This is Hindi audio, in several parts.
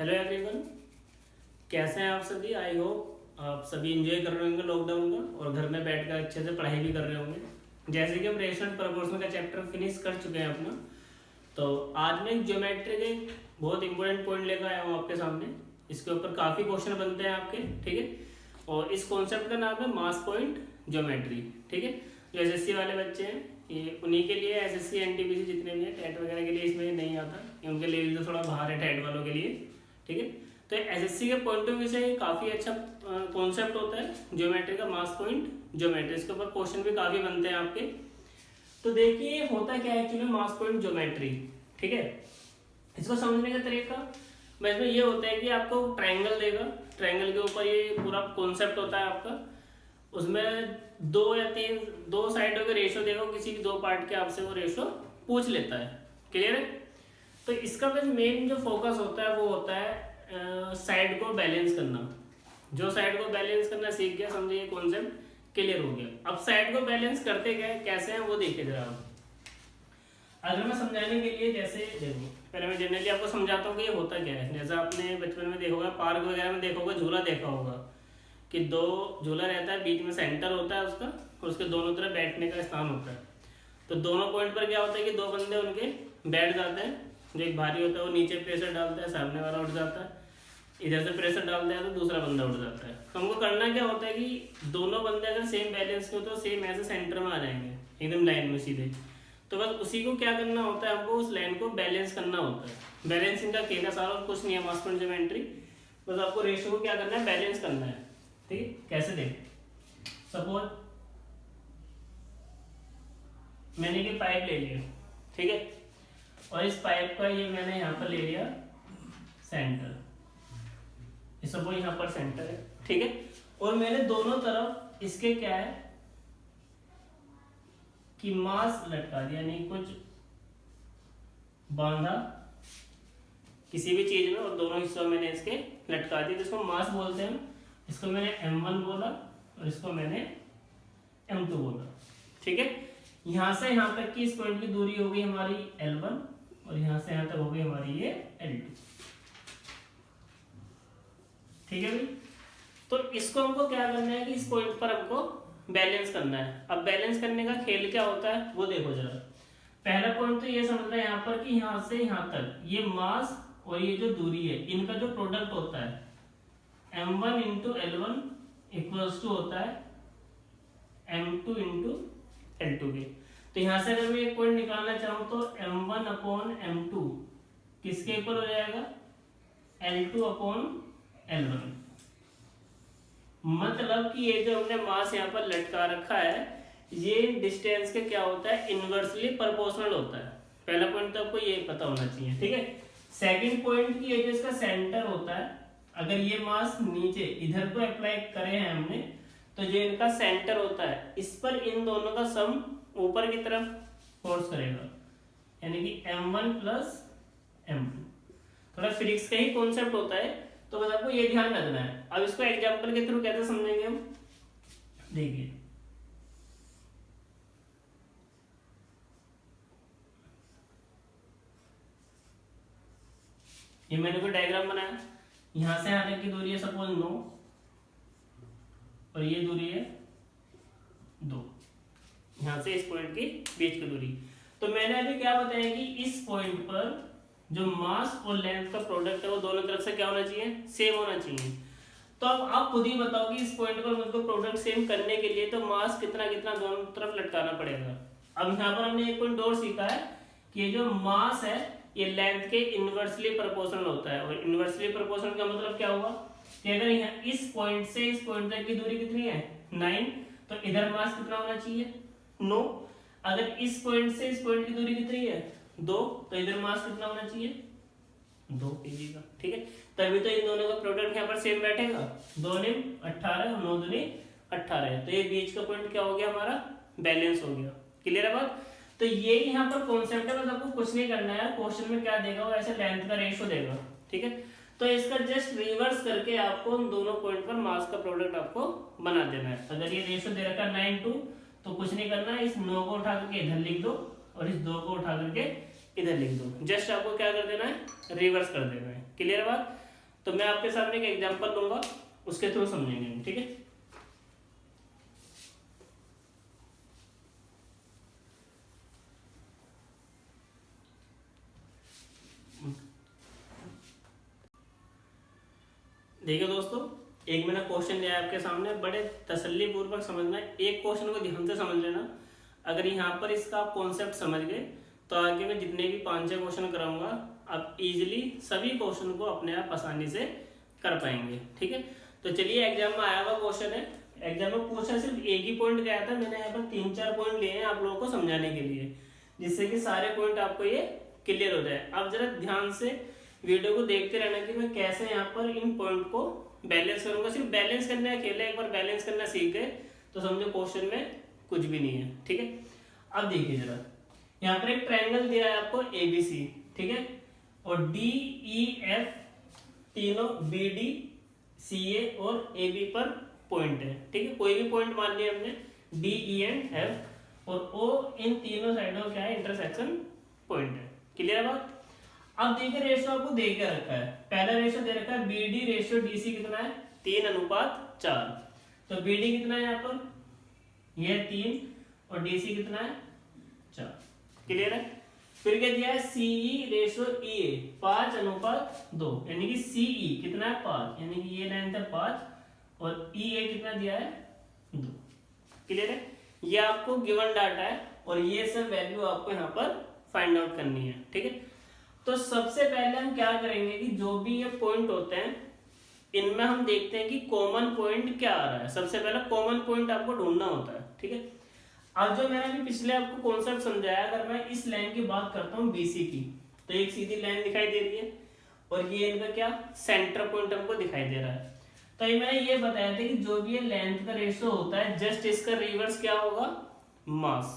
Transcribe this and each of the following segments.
हेलो एवरीवन, कैसे हैं आप सभी। आई होप आप सभी एंजॉय कर रहे होंगे लॉकडाउन का और घर में बैठकर अच्छे से पढ़ाई भी कर रहे होंगे। जैसे कि हम रेशनल प्रपोर्शन का चैप्टर फिनिश कर चुके हैं अपना, तो आज मैं ज्योमेट्री के बहुत इंपॉर्टेंट पॉइंट लेकर आया हूँ आपके सामने। इसके ऊपर काफ़ी क्वेश्चन बनते हैं आपके, ठीक है। और इस कॉन्सेप्ट का नाम है मास पॉइंट ज्योमेट्री, ठीक है। जो एसएससी वाले बच्चे हैं ये उन्हीं के लिए, एसएससी एनटीपीसी जितने भी हैं टेट वगैरह के लिए इसमें नहीं आता, ये उनके लिए तो थोड़ा बाहर है टेट वालों के लिए, ठीक है। तो एसएससी के पॉइंट ऑफ व्यू से काफ़ी अच्छा कॉन्सेप्ट होता है ज्योमेट्री का, मास पॉइंट ज्योमेट्री। इसके ऊपर क्वेश्चन भी काफ़ी बनते हैं आपके। तो देखिए होता क्या है एक्चुअली मास पॉइंट ज्योमेट्री, ठीक है। इसको समझने का तरीका मैं इसमें ये होता है कि आपको ट्रायंगल देगा, ट्रायंगल के ऊपर ये पूरा कॉन्सेप्ट होता है आपका। उसमें दो या तीन, दो साइडों के रेशो देगा, किसी भी दो पार्ट के आपसे वो रेशो पूछ लेता है, क्लियर है। तो इसका बस मेन जो फोकस होता है वो होता है साइड को बैलेंस करना। जो साइड को बैलेंस करना सीख गया, समझे ये कॉन्सेप्ट क्लियर हो गया। अब साइड को बैलेंस करते क्या कैसे हैं वो देखिए जरा आप। अगर मैं समझाने के लिए, जैसे देखो पहले मैं जनरली आपको समझाता हूँ कि ये होता क्या है। जैसा आपने बचपन में देखा होगा, पार्क वगैरह में देखा होगा, झूला देखा होगा कि दो झूला रहता है, बीच में सेंटर होता है उसका और उसके दोनों तरफ बैठने का स्थान होता है। तो दोनों पॉइंट पर क्या होता है कि दो बंदे उनके बैठ जाते हैं। जो एक भारी होता है वो नीचे प्रेशर डालता है, सामने वाला उठ जाता है, इधर से प्रेशर डालता है तो दूसरा बंदा उठ जाता है। तो हमको करना क्या होता है कि दोनों बंदे अगर सेम बैलेंस के हो तो सेम ऐसे सेंटर में आ जाएंगे, एकदम लाइन में सीधे। तो बस उसी को क्या करना होता है, हमको उस लाइन को बैलेंस करना होता है। बैलेंसिंग का खेल है सारा, और कुछ नहीं है मास पॉइंट ज्योमेट्री। बस आपको रेशियो को क्या करना है, बैलेंस करना है, ठीक है। कैसे देख, सपोज मैंने ये पाइप ले लिया, ठीक है, और इस पाइप का ये मैंने यहाँ पर ले लिया सेंटर, सपोज यहाँ पर सेंटर है, ठीक है। और मैंने दोनों तरफ इसके क्या है कि मास लटका दिया, यानी कुछ बांधा किसी भी चीज में और दोनों हिस्सों में मैंने इसके लटका दिया, जिसको मास बोलते हैं। इसको मैंने M1 बोला और इसको मैंने M2 बोला, ठीक है। यहां से यहां तक की इस पॉइंट की दूरी हो गई हमारी L1 और यहां से यहां तक हो गई हमारी ये L2, ठीक है भाई। तो इसको हमको क्या करना है कि इस पॉइंट पर हमको बैलेंस करना है। अब बैलेंस करने का खेल क्या होता है वो देखो जरा। पहला पॉइंट तो ये समझना है यहाँ पर कि यहाँ से यहाँ तक ये मास और ये जो दूरी है इनका जो प्रोडक्ट होता है M1 into L1 equals to होता है M2 इंटू L2 के। तो यहाँ से अगर मैं एक पॉइंट निकालना चाहूँ तो M1 अपॉन M2 किसके इक्वल हो जाएगा, L2 अपॉन L1। मतलब कि ये जो हमने मास यहाँ पर लटका रखा है ये डिस्टेंस के क्या होता है, इनवर्सली प्रोपोर्शनल होता है। पहला पॉइंट तो आपको ये पता होना चाहिए, ठीक है। सेकंड पॉइंट की ये जो इसका सेंटर होता है, अगर ये मास नीचे इधर को अप्लाई करे हैं हमने तो जो इनका सेंटर होता है इस पर इन दोनों का सम ऊपर की तरफ फोर्स करेगा, यानी कि M1 प्लस M2। थोड़ा फिजिक्स का ही कॉन्सेप्ट होता है, तो बस आपको ये ध्यान रखना है। अब इसको एग्जांपल के थ्रू कैसे समझेंगे हम, देखिए ये मैंने कोई डायग्राम बनाया, यहां से यहां तक की दूरी है सपोज 9 और ये दूरी है 2, यहां से इस पॉइंट के बीच की दूरी। तो मैंने अभी क्या बताया कि इस पॉइंट पर जो मास और लेंथ का प्रोडक्ट है वो दोनों तरफ से क्या होना चाहिए, सेम होना चाहिए। तो अब आप खुद ही बताओ कि इस पॉइंट पर मुझको प्रोडक्ट सेम करने के लिए तो मास कितना कितना दोनों तरफ लटकाना पड़ेगा। अब यहाँ पर हमने एक पॉइंट और सीखा है कि ये जो मास है ये लेंथ के इनवर्सली प्रोपोर्शनल होता है। और इनवर्सली प्रोपोर्शनल का मतलब क्या हुआ कि अगर यहाँ इस पॉइंट से इस पॉइंट तक की दूरी कितनी है 9, तो इधर मास कितना होना चाहिए 9। अगर इस पॉइंट से इस पॉइंट की दूरी कितनी है 2, तो इधर मास कितना होना चाहिए 2 kg का, ठीक है। तभी तो इन दोनों का प्रोडक्ट यहाँ पर सेम बैठेगा, 2 ने 18 और 9 दूनी 18, तो ये बीच का पॉइंट क्या हो गया हमारा, बैलेंस हो गया। क्लियर है बात। तो ये यहाँ पर कॉन्सेप्ट है, बस आपको कुछ नहीं करना है। क्वेश्चन में क्या देगा वो ऐसे लेंथ का रेशियो देगा, ठीक है। तो इसका जस्ट रिवर्स करके आपको उन दोनों पॉइंट पर मास का प्रोडक्ट आपको बना देना है। अगर ये रेशियो दे रखा है 9:2 तो कुछ नहीं करना है, इस 9 को उठा करके इधर लिख दो और इस 2 को उठा करके इधर लिख दो। जस्ट आपको क्या कर देना है, रिवर्स कर देना है। क्लियर बात। तो मैं आपके सामने एक एग्जांपल दूंगा, उसके थ्रू समझेंगे हम, ठीक है। देखिए दोस्तों, एक मैंने क्वेश्चन लिया है आपके सामने, बड़े तसल्ली पूर्वक समझना है, एक क्वेश्चन को ध्यान से समझ लेना। अगर यहाँ पर इसका आप कॉन्सेप्ट समझ गए तो आगे मैं जितने भी 5-6 क्वेश्चन कराऊंगा आप इजीली सभी क्वेश्चन को अपने आप आसानी से कर पाएंगे, ठीक है। तो चलिए, एग्जाम में आया हुआ क्वेश्चन है, एग्जाम में पूछा सिर्फ एक ही पॉइंट गया था, मैंने यहाँ पर 3-4 पॉइंट लिए हैं आप लोगों को समझाने के लिए, जिससे कि सारे पॉइंट आपको ये क्लियर हो जाए। अब जरा ध्यान से वीडियो को देखते रहना कि मैं कैसे यहाँ पर इन पॉइंट को बैलेंस करूंगा। सिर्फ बैलेंस करने का खेल है, एक बार बैलेंस करना सीख गए तो समझो क्वेश्चन में कुछ भी नहीं है, ठीक है। अब देखिए जरा, यहाँ पर एक ट्रायंगल दिया है आपको ABC, ठीक है, और DEF तीनों BD CA और AB पर पॉइंट है, ठीक है। कोई भी पॉइंट मान लिया हमने DE एंड F, और O इन तीनों साइडों क्या है, इंटरसेक्शन पॉइंट है। क्लियर है बात। अब देखिए, रेशियो आपको दे के रखा है, पहला रेशियो दे रखा है BD रेशियो DC कितना है, 3:4। तो BD कितना है यहाँ पर, यह 3, और DC कितना है, 4। क्लियर है। फिर क्या दिया है, CE रेशियो EA 5:2, यानी कि CE कितना है, 5, यानी कि ये लेंथ है 5, और EA कितना दिया है, 2। क्लियर है। ये आपको गिवन डाटा है और ये सब वैल्यू आपको यहाँ पर फाइंड आउट करनी है, ठीक है। तो सबसे पहले हम क्या करेंगे कि जो भी ये पॉइंट होते हैं इनमें हम देखते हैं कि कॉमन पॉइंट क्या आ रहा है। सबसे पहले कॉमन पॉइंट आपको ढूंढना होता है, ठीक है। अब जो मैंने अभी पिछले आपको कॉन्सेप्ट समझाया, अगर मैं इस लाइन की बात करता हूँ BC की, तो एक सीधी लाइन दिखाई दे रही है और ये इनका क्या सेंटर पॉइंट हमको दिखाई दे रहा है। तो ये मैंने ये बताया था कि जो भी ये लेंथ का रेशियो होता है, जस्ट इसका रिवर्स क्या होगा, मास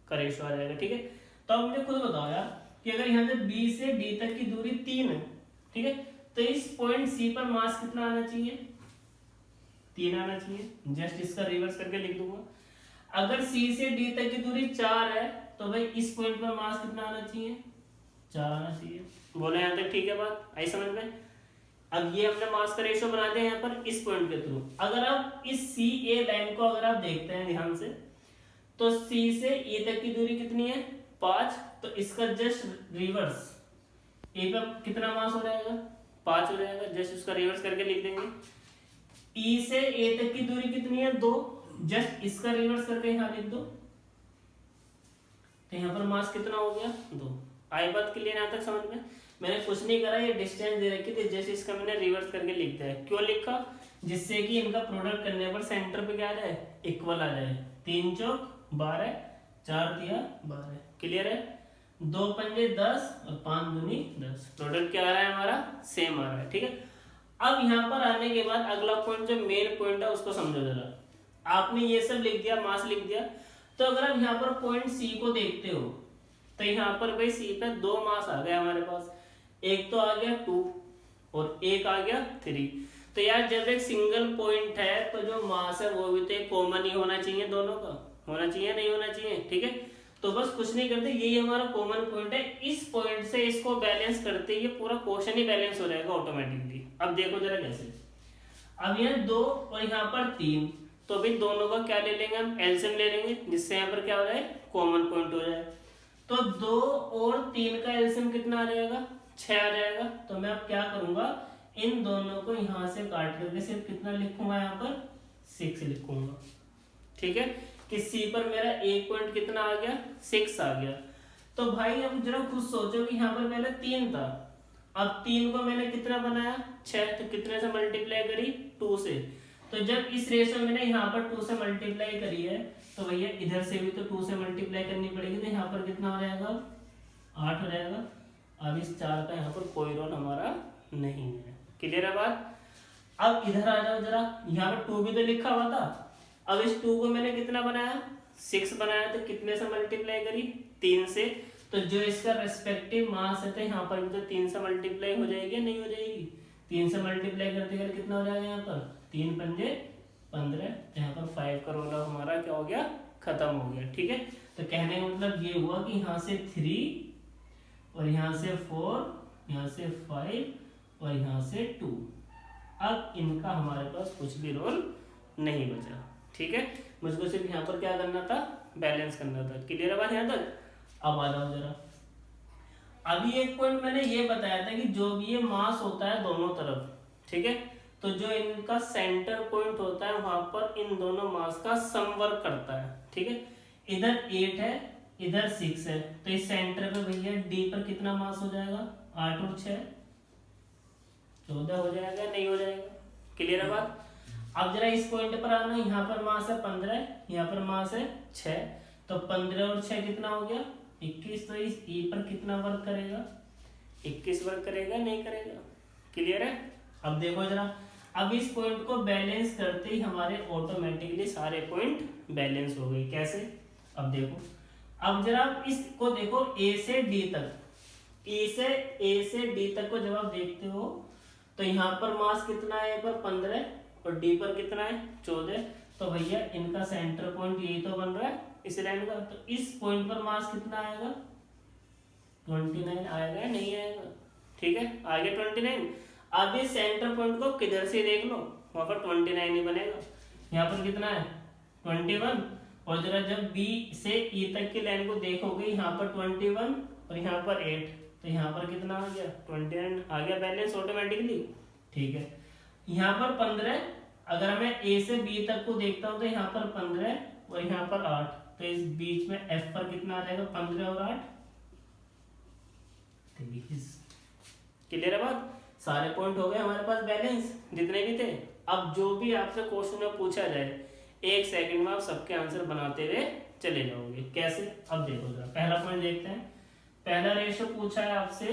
का रेशियो आ जाएगा, ठीक है। तो अब मुझे खुद बताओ यार कि अगर यहाँ से B से D तक की दूरी 3 है, ठीक है, तो इस पॉइंट C पर मास कितना आना चाहिए, 3 आना चाहिए। जस्ट इसका रिवर्स करके लिख दूंगा। अगर C से D तक की दूरी 4 है तो भाई इस पॉइंट पर मास कितना आना चाहिए, 4 आना चाहिए। बोले यहाँ तक ठीक है, बात आई समझ में। अब ये हमने मास का रेशियो बना दिया यहाँ पर इस पॉइंट के थ्रू। अगर आप इस CA लाइन को अगर आप देखते हैं ध्यान से, तो C से E तक की दूरी कितनी है, 5, तो इसका जस्ट रिवर्स ए का कितना मास हो जाएगा, 5 हो जाएगा। जस्ट इसका रिवर्स करके लिख देंगे। E से A तक की दूरी कितनी है, 2, जस्ट इसका रिवर्स करके यहाँ लिख दो, तो यहाँ पर मास कितना हो गया, 2। आई बात क्लियर यहाँ तक समझ में। मैंने कुछ नहीं करा, ये डिस्टेंस दे रखी थी, जस्ट इसका मैंने रिवर्स करके लिख दिया। क्यों लिखा, जिससे कि इनका प्रोडक्ट करने पर सेंटर पे क्या आ जाए, इक्वल आ जाए। 3 चौक 12, 4 दिया 12। क्लियर है। 2 पंजे 10 और 5 दूनी 10, प्रोडक्ट क्या आ रहा है हमारा, सेम आ रहा है, ठीक है। अब यहाँ पर आने के बाद अगला पॉइंट जो मेन पॉइंट है उसको समझो जरा। आपने ये सब लिख दिया, मास लिख दिया, तो अगर आप यहाँ पर पॉइंट C को देखते हो तो यहाँ पर भाई C पे 2 मास आ गए हमारे पास। एक तो आ गया 2 और एक आ गया 3। तो यार जब एक सिंगल पॉइंट है तो जो मास है वो भी तो एक कॉमन ही होना चाहिए, दोनों का होना चाहिए, नहीं होना चाहिए, ठीक है। तो बस कुछ नहीं करते, यही हमारा कॉमन पॉइंट है। इस पॉइंट से इसको बैलेंस करते ये पूरा क्वेश्चन ही बैलेंस हो जाएगा ऑटोमेटिकली। अब देखो जरा कैसे। अब यहाँ 2 और यहाँ पर 3, तो अभी दोनों का क्या ले लेंगे हम, एलसीएम ले लेंगे, जिससे यहाँ पर क्या हो जाए, कॉमन पॉइंट हो जाए। तो 2 और 3 का एलसीएम कितना आ जाएगा, 6 आ जाएगा। तो मैं अब क्या करूंगा, इन दोनों को यहाँ से काट करके सिर्फ कितना लिखूंगा, यहाँ पर 6 लिखूंगा, ठीक है। कि C पर मेरा एक पॉइंट कितना आ गया, 6 आ गया। तो भाई अब जरा खुद सोचो कि यहाँ पर पहले 3 था, अब 3 को मैंने कितना बनाया, 6, तो कितने से मल्टीप्लाई करी, 2 से। तो जब इस रेशियो मैंने यहाँ पर 2 से मल्टीप्लाई करी है तो भैया इधर से भी तो 2 से मल्टीप्लाई करनी पड़ेगी, तो यहाँ पर कितना हो जाएगा, 8 हो जाएगा। अब इस 4 का यहाँ पर कोई रोल हमारा नहीं है। क्लियर है बात। अब इधर आ जाओ जरा, यहाँ पर 2 भी तो लिखा हुआ था। अब इस 2 को मैंने कितना बनाया, 6 बनाया, तो कितने से मल्टीप्लाई करी, 3 से। तो जो इसका रेस्पेक्टिव मास है तो यहाँ पर भी तो 3 से मल्टीप्लाई हो जाएगी, नहीं हो जाएगी। 3 से मल्टीप्लाई करते करते कितना हो जाएगा, यहाँ पर 3 पंजे 15, यहाँ पर 5 का रोल हमारा क्या हो गया, खत्म हो गया, ठीक है। तो कहने का मतलब ये हुआ कि यहाँ से 3 और यहाँ से 4, यहाँ से 5 और यहाँ से 2। अब इनका हमारे पास कुछ भी रोल नहीं बचा। ठीक है, मुझको सिर्फ यहाँ पर क्या करना था, बैलेंस करना था। क्लियर है बात यहाँ तक? अब आ जाओ जरा। अभी एक पॉइंट मैंने ये बताया था कि जो भी ये मास होता है दोनों तरफ, ठीक है, तो जो इनका सेंटर पॉइंट होता है वहां पर इन दोनों मास का समवर्क करता है। ठीक है, इधर 8 है, इधर 6 है, तो इस सेंटर पे भैया डी पर कितना मास हो जाएगा, 8 और 6 14 हो जाएगा, नहीं हो जाएगा? क्लियर है बात? अब जरा इस पॉइंट पर आना, यहाँ पर मास है 15, यहाँ पर मास है 6, तो 15 और 6 कितना हो गया, 21। तो इस ई पर कितना वर्क करेगा, 21 वर्क करेगा, नहीं करेगा? क्लियर है? अब देखो जरा, अब इस पॉइंट को बैलेंस करते ही हमारे ऑटोमेटिकली सारे पॉइंट बैलेंस हो गए। कैसे? अब देखो, अब जरा इसको देखो ए से डी तक, ए से डी तक को जब आप देखते हो तो यहाँ पर मास कितना है, पर 15 और डी पर कितना है 14। तो भैया इनका सेंटर पॉइंट यही तो बन रहा है इस लाइन का, तो इस पॉइंट पर मास कितना आएगा, 29 आएगा, नहीं आएगा? ठीक है, आगे 29। अब इस सेंटर पॉइंट को किधर से देख लो, वहां पर 29 ही बनेगा। यहाँ पर कितना है 21, और जरा जब बी से ई तक की लाइन को देखोगे, यहाँ पर 21 और यहाँ पर 8, तो यहाँ पर कितना आ गया 29, आ गया बैलेंस ऑटोमेटिकली। ठीक है, यहाँ पर 15, अगर मैं ए से बी तक को देखता हूँ तो यहाँ पर 15 और यहाँ पर 8, तो इस बीच में एफ पर कितना आ जाएगा, 15 और 8 23। क्लियर है बात? सारे पॉइंट हो गए हमारे पास बैलेंस, जितने भी थे। अब जो भी आपसे क्वेश्चन में पूछा जाए 1 सेकंड में आप सबके आंसर बनाते हुए चले जाओगे। कैसे? अब देखो जरा, पहला पॉइंट देखते हैं। पहला रेशो पूछा है आपसे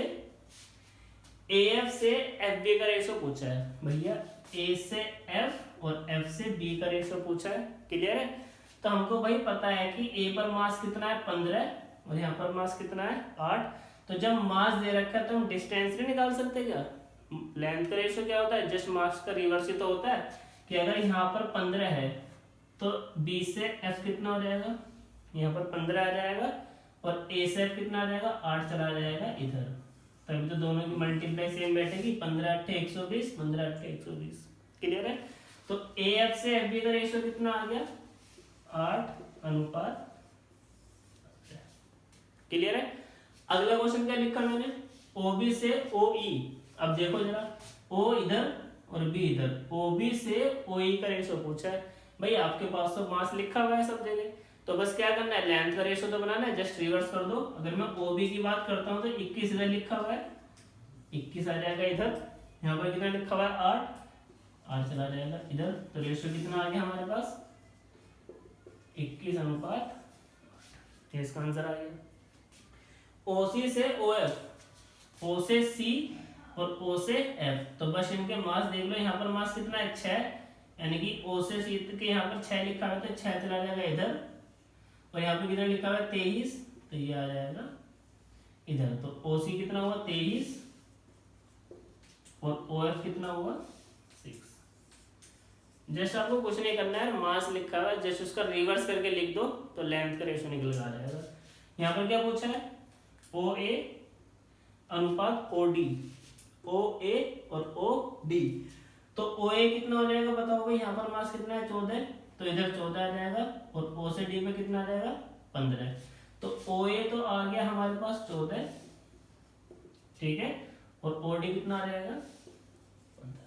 एफ से एफ बी का रेशो पूछा है भैया, ए से एफ और एफ से बी का रेशो पूछा है। क्लियर है? तो हमको भाई पता है कि ए पर मास कितना है 15 और यहाँ पर मास कितना है 8। तो जब मास दे रखा है तो हम डिस्टेंस नहीं निकाल सकते क्या? लेंथ का रेशो क्या होता है, जस्ट मास का रिवर्स ही तो होता है कि अगर यहाँ पर 15 है तो बी से एफ कितना हो जाएगा, यहाँ पर 15 आ जाएगा, और ए से एफ कितना आ जाएगा 8 चला जाएगा इधर। तभी तो दोनों की मल्टीप्लाई सेम बैठेगी, 15 8 120, 15 8 120। क्लियर है? तो ए एफ से एफ बी का रेशो कितना आ गया 8:। क्लियर है? अगला क्वेश्चन क्या लिखा मैंने, ओ बी से ओ ई। अब देखो जरा, ओ इधर और बी इधर, ओ बी से ओ ई का रेशो पूछा है। भाई आपके पास तो मास लिखा हुआ है सब जगह, तो बस क्या करना है, लेंथ का रेशो तो बनाना है, जस्ट रिवर्स कर दो। अगर मैं ओ बी की बात करता हूँ तो 21 इधर लिखा हुआ है, 21 आ जाएगा इधर, यहाँ पर कितना लिखा हुआ है 8 चला जाएगा इधर, तो रेशो कितना आ गया हमारे पास 21:8। इसका आंसर आ गया। ओसी से ओ एफ, ओ से सी और ओ से एफ, तो बस इनके मास देख लो। यहाँ पर मास कितना है 6, यानी कि ओ से सी के यहाँ पर 6 लिखा हुआ है तो 6 चला जाएगा इधर, और यहाँ पे कितना लिखा हुआ है 23, तो ये आ जाएगा इधर। तो ओ सी कितना हुआ 23 और ओ एफ कितना हुआ 6। जस्ट आपको कुछ नहीं करना है, मास लिखा हुआ है, जस्ट उसका रिवर्स करके लिख दो तो लेंथ का रेशो निकल आ जाएगा। यहाँ पर क्या पूछा है, ओ ए अनुपात ओ डी, ओ ए और ओ डी। तो ओ ए कितना हो जाएगा बताओ भाई, यहाँ पर मास कितना है 14, तो इधर 14 आ जाएगा, और ओ से डी में कितना आ जाएगा 15। तो ओ ए तो आ गया हमारे पास 14, ठीक है, और ओ डी कितना आ जाएगा 15।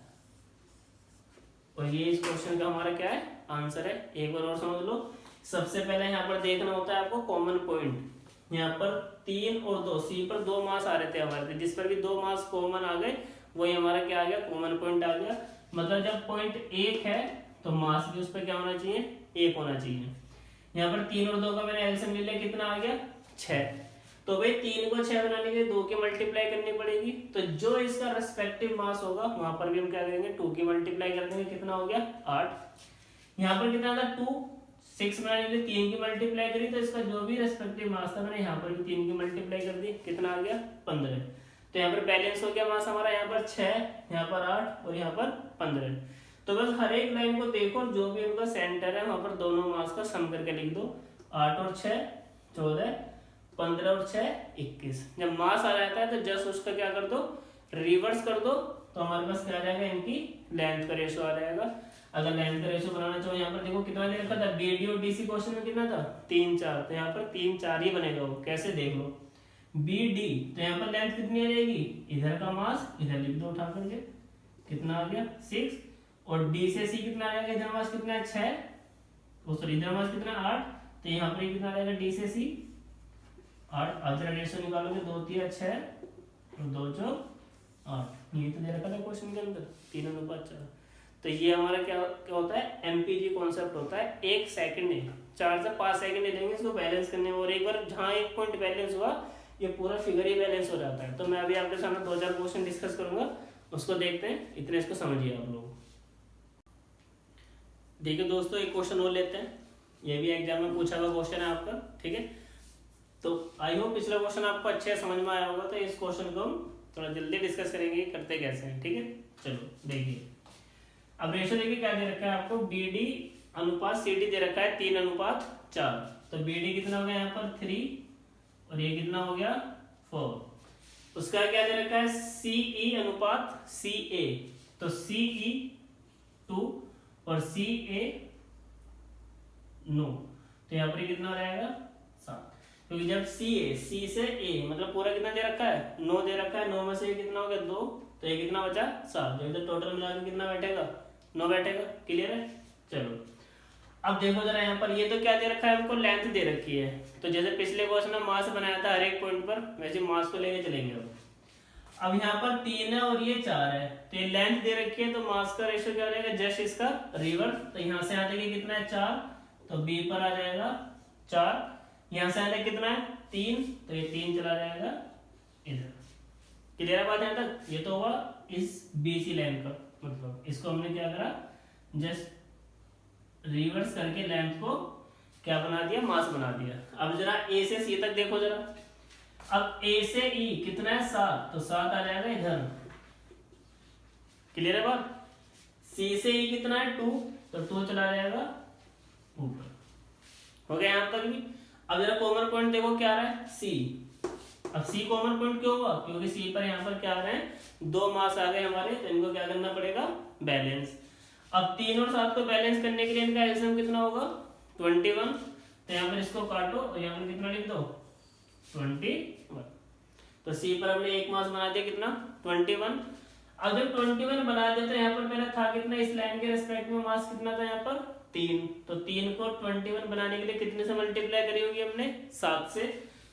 और ये इस क्वेश्चन का हमारा क्या है आंसर है। एक बार और समझ लो। सबसे पहले यहाँ पर देखना होता है आपको कॉमन पॉइंट। यहाँ पर 3 और 2, सी पर 2 मास आ रहे थे हमारे थे, जिस पर भी 2 मास कॉमन आ गए वही हमारा क्या आ गया कॉमन पॉइंट आ गया। मतलब जब पॉइंट 1 है तो मास भी उस पर क्या होना चाहिए 1 होना चाहिए। यहाँ पर 3 और 2 का मैंने एलसीएम ले लिया, कितना आ गया 6। तो भाई 3 को 6 बनाने के लिए 2 की मल्टीप्लाई करनी पड़ेगी, तो जो इसका रेस्पेक्टिव मास होगा वहां पर भी हम क्या करेंगे 2 की मल्टीप्लाई कर देंगे, कितना हो गया 8। यहाँ पर कितना था 2, 6 बनाने के लिए 3 की मल्टीप्लाई करी, तो इसका जो भी रेस्पेक्टिव मास था मैंने यहाँ पर भी 3 की मल्टीप्लाई कर दी, कितना आ गया 15। तो यहाँ पर बैलेंस हो गया मास हमारा, यहाँ पर 6, यहाँ पर 8 और यहाँ पर 15। तो बस हर एक लाइन को देखो, जो भी उनका सेंटर है वहां पर दोनों मास का सम करके लिख दो। 8 और 6 14, 15 और 6 21। जब मास आ जाता है तो जस्ट उसका क्या कर दो रिवर्स कर दो, तो हमारे पास क्या आ जाएगा, इनकी लेंथ का रेशो आ जाएगा। अगर लेंथ का रेशो बनाना चाहो, यहाँ पर देखो कितना दे रखा था, बीडी और डीसी क्वेश्चन में कितना था 3 4, तो यहाँ पर 3 4 ही बनेगा वो। कैसे देख लो, बीडी तो यहाँ पर लेंथ कितनी आ जाएगी, इधर का मास इधर लिख दो उठा करके, कितना आ गया 6, और डी से सी कितना आ जाएगा, इधर मास कितना है 6, सॉरी इधर मास कितना 8, तो यहाँ पर कितना आ जाएगा डी से सी 8। अब जरा रेशो निकालोगे 2 3 6 और 2 4 8, ये तो दे रखा था क्वेश्चन के अंदर 3:4। तो ये हमारा क्या क्या होता है, एमपीजी कॉन्सेप्ट होता है। 1 सेकंड है, 4 से 5 सेकंड लेंगे इसको बैलेंस करने में, और एक बार जहाँ एक पॉइंट बैलेंस हुआ ये पूरा फिगर ही बैलेंस हो जाता है। तो मैं अभी आपके सामने 2-4 क्वेश्चन डिस्कस करूंगा, उसको देखते हैं, इतने इसको समझिए आप लोग। देखिए दोस्तों, एक क्वेश्चन और लेते हैं, ये भी एग्जाम में पूछा हुआ क्वेश्चन है आपका, ठीक है। तो आई होप पिछला क्वेश्चन आपको अच्छे से समझ में आया होगा, तो इस क्वेश्चन को हम थोड़ा जल्दी डिस्कस करेंगे करते कैसे हैं, ठीक है। चलो देखिए, अब रेशो देखिए क्या दे रखा है आपको, बीडी अनुपात सीडी दे रखा है 3:4। तो बीडी कितना हो गया यहाँ पर 3, और ये कितना हो गया 4। उसका क्या दे रखा है, सीई अनुपात सीए, तो सीई 2 और सीए 9, तो यहाँ पर कितना हो जाएगा 7। क्योंकि जब सी से ए मतलब पूरा कितना दे रखा है 9 दे रखा है, 9 में से ये कितना हो गया 2, तो ये कितना बचा 7, जो इधर टोटल मिला के कितना बैठेगा 9 बैठेगा। क्लियर है। चलो अब देखो जरा यहाँ पर, ये तो क्या दे रखा है हमको, लेंथ दे रखी है। तो जैसे पिछले क्वेश्चन में मास बनाया था हर एक पॉइंट पर, वैसे मास को लेके चलेंगे। अब यहाँ पर 3 है और ये 4 है, तो ये लेंथ दे रखी है, तो मास का रेशियो क्या हो जाएगा, जस्ट इसका रिवर्स। तो यहाँ से आ जाएगा कितना है 4, तो बी पर आ जाएगा 4। यहाँ से आ जाएगा कितना है 3, तो ये 3 चला जाएगा इधर। क्लियर है बात यहाँ तक। ये तो हुआ इस बीसी लाइन का मतलब, इसको हमने क्या करा, जस्ट रिवर्स करके लेंथ को क्या बना दिया, मास बना दिया। अब जरा ए से सी तक देखो जरा, अब ए से ई कितना है 7, तो 7 आ जाएगा इधर। क्लियर है बात। सी से ई कितना है 2, तो 2 चला जाएगा ऊपर। हो गया यहाँ तक भी। अब जरा कॉमन पॉइंट देखो क्या आ रहा है, सी। अब सी कॉमन पॉइंट क्यों हुआ, क्योंकि सी पर यहाँ पर क्या आ रहे हैं 2 मास आ गए हमारे, तो इनको क्या करना पड़ेगा, बैलेंस। अब 3 और 7 को बैलेंस करने के लिए इनका एलसीएम कितना होगा 21, तो यहाँ पर इसको काटो और यहाँ पर कितना लिख दो 21। तो सी पर हमने एक मास बना दिया कितना 21। अगर 21 बना दिया तो यहाँ पर मेरा था कितना, इस लाइन के रेस्पेक्ट में मास कितना था यहाँ पर 3, तो 3 को 21 बनाने के लिए कितने से मल्टीप्लाई करी होगी हमने 7 से।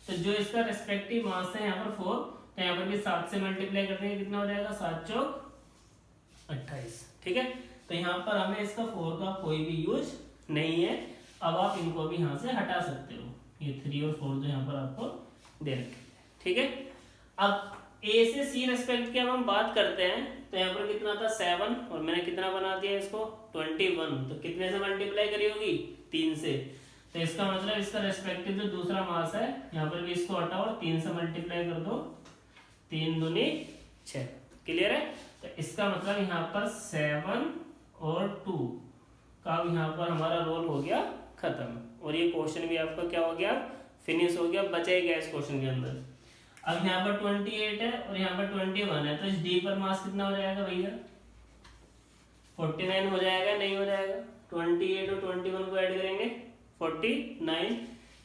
तो जो इसका रेस्पेक्टिव मास है यहाँ पर 4, तो यहाँ पर भी 7 से मल्टीप्लाई करने के कितना हो जाएगा 7 चौक 28। ठीक है, तो यहाँ पर हमें इसका 4 का कोई भी यूज नहीं है। अब आप इनको भी यहाँ से हटा सकते हो, ये 3 और 4 जो यहाँ पर आपको दे रखे। ठीक है, अब ए से सी रेस्पेक्ट की अब हम बात करते हैं, तो यहाँ पर कितना था 7 और मैंने कितना बना दिया इसको 21, तो कितने से मल्टीप्लाई करी होगी 3 से। तो इसका मतलब इसका रेस्पेक्टिव जो दूसरा मास है यहाँ पर भी इसको हटाओ और 3 से मल्टीप्लाई कर दो, 3 दूनी 6। क्लियर है। तो इसका मतलब यहाँ पर 7 और 2 का यहाँ पर हमारा रोल हो गया खत्म, और ये क्वेश्चन भी आपका क्या हो गया फिनिश हो गया, बचा ही गया इस क्वेश्चन के अंदर। अब यहाँ पर 28 है और यहाँ पर 21 है, तो इस डी पर मास कितना हो जाएगा भैया 49 हो जाएगा, नहीं हो जाएगा। 28 और 21 को ऐड करेंगे 49।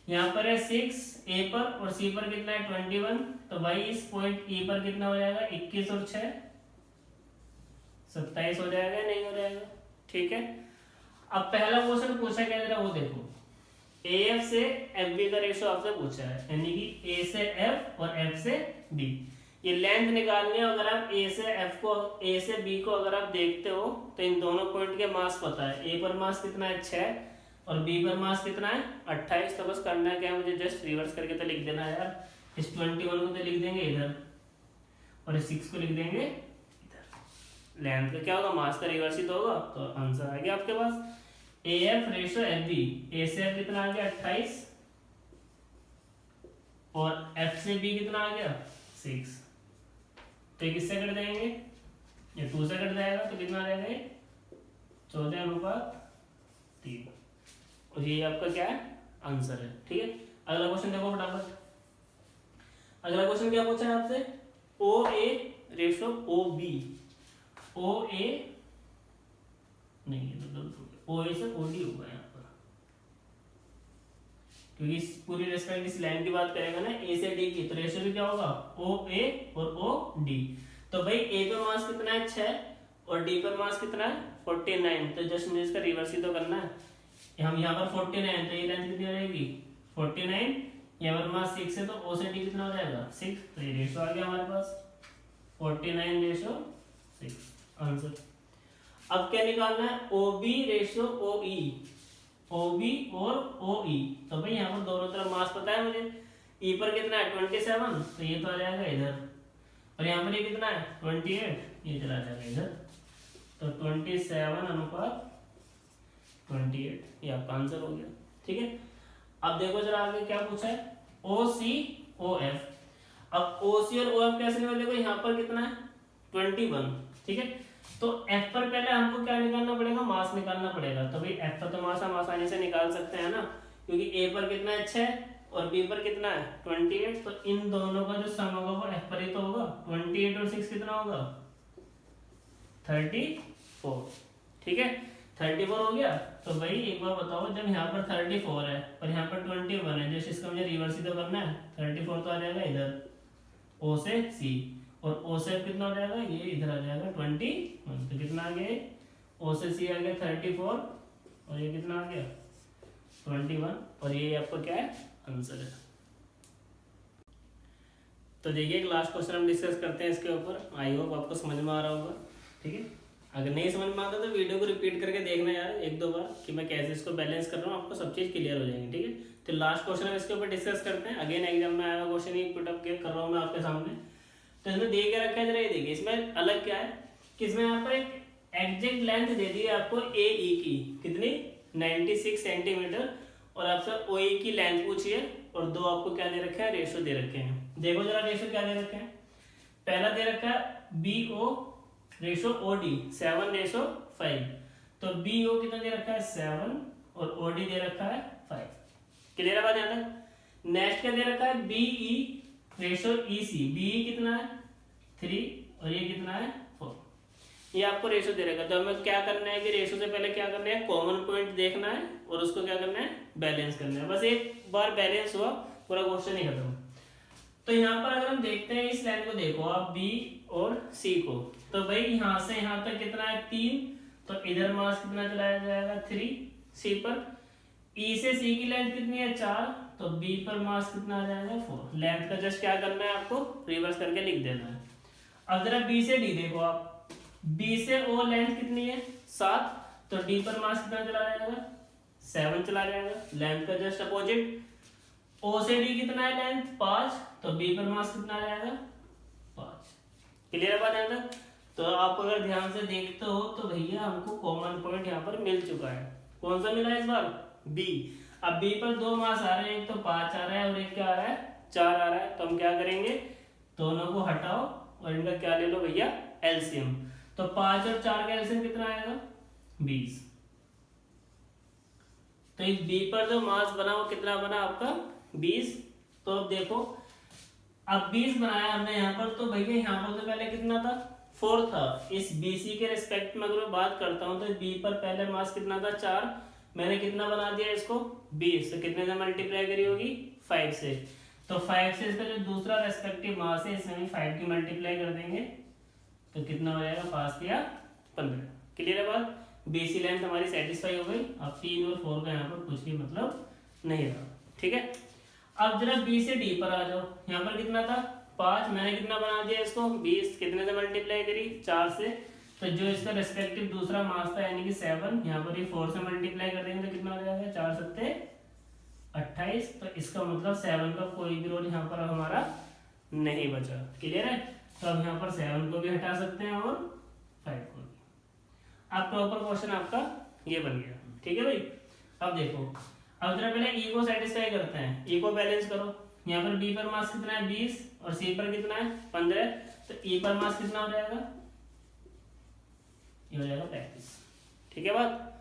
यहाँ पर है 6 ए पर और सी पर कितना है 21, तो भाई इस पॉइंट ई पर कितना हो जाएगा 21 और 6 27 हो जाएगा, नहीं हो जाएगा। ठीक है, अब पहला क्वेश्चन पूछा क्या जरा वो देखो, एफ से एफ बी का रेशो आपसे पूछा है, यानी कि ए से एफ और एफ से बी। ये लेंथ निकालनी है। अगर आप ए से एफ को ए से बी को अगर आप देखते हो तो इन दोनों पॉइंट के मास पता है, ए पर मास कितना है 6 और बी पर मास कितना है 28। तो बस करना क्या है, मुझे जस्ट रिवर्स करके तो लिख देना यार, इस 21 को तो लिख देंगे इधर और इस 6 को लिख देंगे इधर। लेंथ का क्या होगा, मास का रिवर्स ही तो होगा, तो आंसर आ गया आपके पास। A F ratio F B, A से एफ कितना आ गया 28 और एफ से बी कितना आ गया 6। तो ये किससे कट जाएंगे, ये 2 से कट जाएगा, तो कितना आ जाएगा ये 14:3, और ये आपका क्या है आंसर है। ठीक है, अगला क्वेश्चन देखो फटाफट। अगला क्वेश्चन क्या पूछा है आपसे, ओ ए रेशो ओ बी। ओ ए नहीं, ये तो गलत हो गया, ओ ए से ओ डी होगा यहाँ पर, क्योंकि इस पूरी रेस्पेक्ट इस लाइन की बात करेगा ना ए से डी की, तो रेशियो भी क्या होगा ओ ए और ओ डी। तो भाई ए पे मास कितना है 6 और डी पर मास कितना है 49, तो जस्ट मुझे इसका रिवर्स ही तो करना है। हम यहाँ पर 49, तो ये लेंथ कितनी हो जाएगी 49, यहाँ पर मास 6 है तो ओ से डी कितना हो जाएगा 6, तो ये रेशियो आ गया हमारे पास 49:6 आंसर। अब क्या निकालना है ओ बी रेशियो ओ ई, ओ बी और ओ ई। तो भाई यहाँ पर दोनों तरफ मास पता है मुझे, ई पर कितना है 27, तो ये तो आ जाएगा इधर, और यहाँ पर ये कितना है 28, ये चला जाएगा इधर, तो 27:28 ये आपका आंसर हो गया। ठीक है, अब देखो जरा आगे क्या पूछा है ओ सी ओ एफ। अब ओ सी और ओ एफ कैसे निकाल, देखो यहाँ पर कितना है 21, ठीक है, तो एफ पर पहले हमको क्या निकालना पड़ेगा मास निकालना पड़ेगा। तो भाई एफ पर तो मास हम आसानी से निकाल सकते हैं ना, क्योंकि ए पर कितना है 6 और बी पर कितना है 28, तो इन दोनों का जो सम होगा वो एफ पर ही तो होगा। 28 और 6 कितना होगा 34, ठीक है 34 हो गया। तो भाई एक बार बताओ, जब यहाँ पर 34 है और यहाँ पर 21 है, जैसे इसका मुझे रिवर्स ही तो करना है, 34 तो आ जाएगा इधर ओ से सी, और ओ से कितना हो जाएगा ये इधर आ जाएगा 21, तो कितना आ गया ओ से सी आ गया 34 और ये कितना आ गया 21, और ये आपका क्या है आंसर है। तो देखिए एक लास्ट क्वेश्चन हम डिस्कस करते हैं इसके ऊपर, आई होप आपको समझ में आ रहा होगा। ठीक है, अगर नहीं समझ में आता तो वीडियो को रिपीट करके देखना यार एक दो बार कि मैं कैसे इसको बैलेंस कर रहा हूँ, आपको सब चीज़ क्लियर हो जाएंगी। ठीक है, तो लास्ट क्वेश्चन हम इसके ऊपर डिस्कस करते हैं। अगेन एग्जाम में आया क्वेश्चन ही पुट अप कर रहा हूँ मैं आपके सामने। तो इसमें दे के रखा है जरा, ये देखिए इसमें अलग क्या है कि इसमें यहाँ पर एक एग्जैक्ट लेंथ दे दी है आपको ए ई की, कितनी 96 सेंटीमीटर, और आपसे ओ ई की लेंथ पूछी है, और दो आपको क्या दे रखे हैं रेशो दे रखे हैं। देखो जरा रेशो क्या दे रखे हैं, पहला दे रखा है B O ratio O D 7:5, तो बी ओ कितना दे रखा है 7 और ओ डी दे रखा है 5। क्लियर है बात यहाँ तक। नेक्स्ट क्या दे रखा है बी ई रेशो ई सी, बी ई कितना है 3 और ये कितना है 4, ये आपको रेशो दे रखा है। तो हमें क्या करना है कि रेशो से पहले क्या करना है कॉमन पॉइंट देखना है और उसको क्या करना है बैलेंस करना है। बस एक बार बैलेंस हुआ पूरा क्वेश्चन ही खत्म। तो यहाँ पर अगर हम देखते हैं इस लाइन को, देखो आप बी और सी को, तो भाई यहाँ से यहाँ तक कितना है 3, तो इधर मास कितना चलाया जाएगा 3 सी पर। ई से सी की लेंथ कितनी है 4, तो बी पर मास कितना आ जाएगा 4। लेंथ का जस्ट क्या करना है आपको रिवर्स करके लिख देना है। अब जरा बी से डी देखो आप, बी से ओ लेंथ कितनी है 7, तो डी पर मास कितना चला जाएगा 7 चला जाएगा, लेंथ का जस्ट अपोजिट। ओ से डी कितना है लेंथ 5, तो बी पर मास कितना आ जाएगा 5। क्लियर है बात यहाँ तक। तो आप अगर ध्यान से देखते हो तो भैया हमको कॉमन पॉइंट यहाँ पर मिल चुका है। कौन सा मिला है इस बार बी। अब बी पर दो मास आ रहे हैं, एक तो 5 आ रहा है और एक क्या आ रहा है 4 आ रहा है। तो हम क्या करेंगे दोनों को हटाओ और इनका क्या ले लो भैया एलसीएम। तो 5 और 4 का एलसीएम कितना आएगा 20। तो इस बी पर जो मास बना वो कितना बना आपका 20। तो अब देखो अब 20 बनाया हमने यहाँ पर, तो भैया यहाँ पर तो पहले कितना था 4 था। इस BC के रिस्पेक्ट में अगर मैं बात करता हूँ तो बी पर पहले मास कितना था 4, मैंने कितना बना दिया इसको 20, तो कितने से मल्टीप्लाई करी होगी 5 से। तो 5 से इसका जो दूसरा रेस्पेक्टिव मास है इसमें भी 5 की मल्टीप्लाई कर देंगे, तो कितना हो जाएगा 5 या 15। क्लियर है बात। BC लेंथ हमारी सेटिस्फाई हो गई। अब 3 और 4 का यहाँ पर कुछ भी मतलब नहीं रहा। ठीक है, अब जरा B से D पर आ जाओ। यहाँ पर कितना था 5, मैंने कितना बना दिया इसको 20, कितने से मल्टीप्लाई करी 4 से। तो जो इसका रेस्पेक्टिव दूसरा मास था यानी कि 7, यहाँ पर ये 4 से मल्टीप्लाई कर देंगे तो कितना हो जाएगा 4 7 28। तो इसका मतलब 7 का कोई भी रोल यहाँ पर हमारा नहीं बचा। क्लियर है। तो अब यहाँ पर 7 को भी हटा सकते हैं और 5 को भी। अब प्रॉपर क्वेश्चन आपका ये बन गया। ठीक है भाई। अब देखो, अब जरा पहले ई को सेटिस्फाई करते हैं, ई को बैलेंस करो। यहाँ पर बी पर मास कितना है 20 और सी पर कितना है 15, तो ई पर मास कितना हो जाएगा ये हो जाएगा 35। ठीक है बात।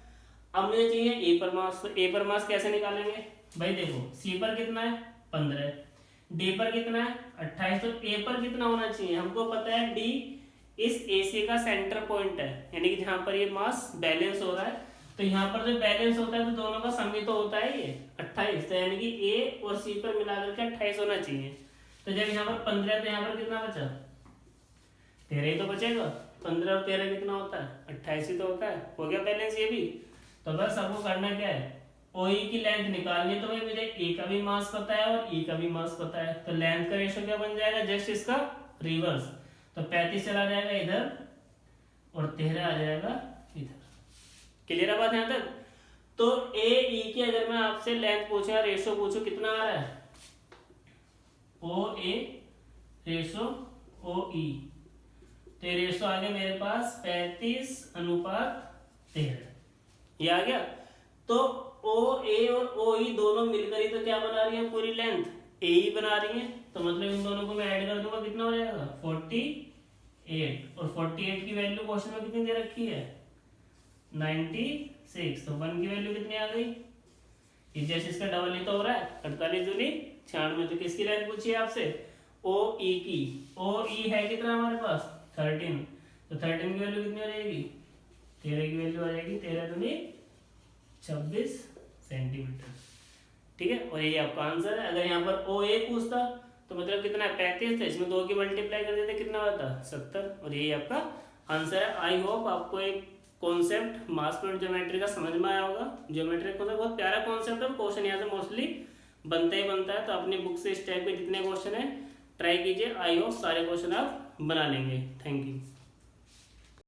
अब मुझे चाहिए ए पर मास, तो ए पर मास कैसे निकालेंगे भाई। देखो सी पर कितना है 15, डी पर कितना है 28, तो ए पर कितना होना चाहिए हमको पता है डी इस AC का सेंटर पॉइंट है, यानी कि जहां पर ये मास बैलेंस हो रहा है, तो यहाँ पर जो बैलेंस होता है तो दोनों का सम ही तो होता है ये 28, तो यानी कि A और C पर मिलाकर के 28 होना चाहिए। तो जब यहाँ पर 15 तो यहाँ पर कितना बचा, 13 ही तो बचेगा। 15 और 13 कितना होता है, 28 ही तो होता है। हो गया बैलेंस ये भी। तो बस आपको करना क्या है, OE की लेंथ निकालनी है। तो भाई मुझे A का भी मास पता है और E का भी मास पता है, तो लेंथ का रेशो क्या बन जाएगा, जस्ट इसका रिवर्स। तो 35 चला जाएगा इधर और 13 आ जाएगा इधर। क्लियर है बात यहाँ तक। तो AE की अगर मैं आपसे लेंथ पूछूं, रेशो पूछूं, कितना आ रहा है, OA रेशो OE, तो रेशो आ गया मेरे पास 35:13, ये आ गया। तो OA और OE दोनों मिलकर ही तो क्या बना रही है, पूरी लेंथ AE बना रही है। तो मतलब इन दोनों को मैं ऐड कर दूंगा, कितना हो जाएगा 48, और 48 की वैल्यू क्वेश्चन में कितनी दे रखी है 96, तो 1 की वैल्यू कितनी आ गई, जैसे इसका डबल ही तो हो रहा है, 48 दूनी 96। तो किसकी लेंथ पूछी है आपसे, OE की। OE है कितना हमारे पास 13, तो 13 की वैल्यू कितनी हो जाएगी, 13 की वैल्यू आ जाएगी 13 दूनी 26 सेंटीमीटर। ठीक है, और ये आपका आंसर है। अगर यहाँ पर OA पूछता तो मतलब कितना है 35 था, इसमें 2 की मल्टीप्लाई कर देते कितना होता 70, और यही आपका आंसर है। आई होप आपको एक कॉन्सेप्ट मास फ्लूइड ज्योमेट्री का समझ में आया होगा। ज्योमेट्री कॉन्सेप्ट बहुत प्यारा कॉन्सेप्ट है, क्वेश्चन यहाँ से मोस्टली बनता ही बनता है। तो अपनी बुक से इस टाइप के जितने क्वेश्चन है ट्राई कीजिए, आई होप सारे क्वेश्चन आप बना लेंगे। Thank you.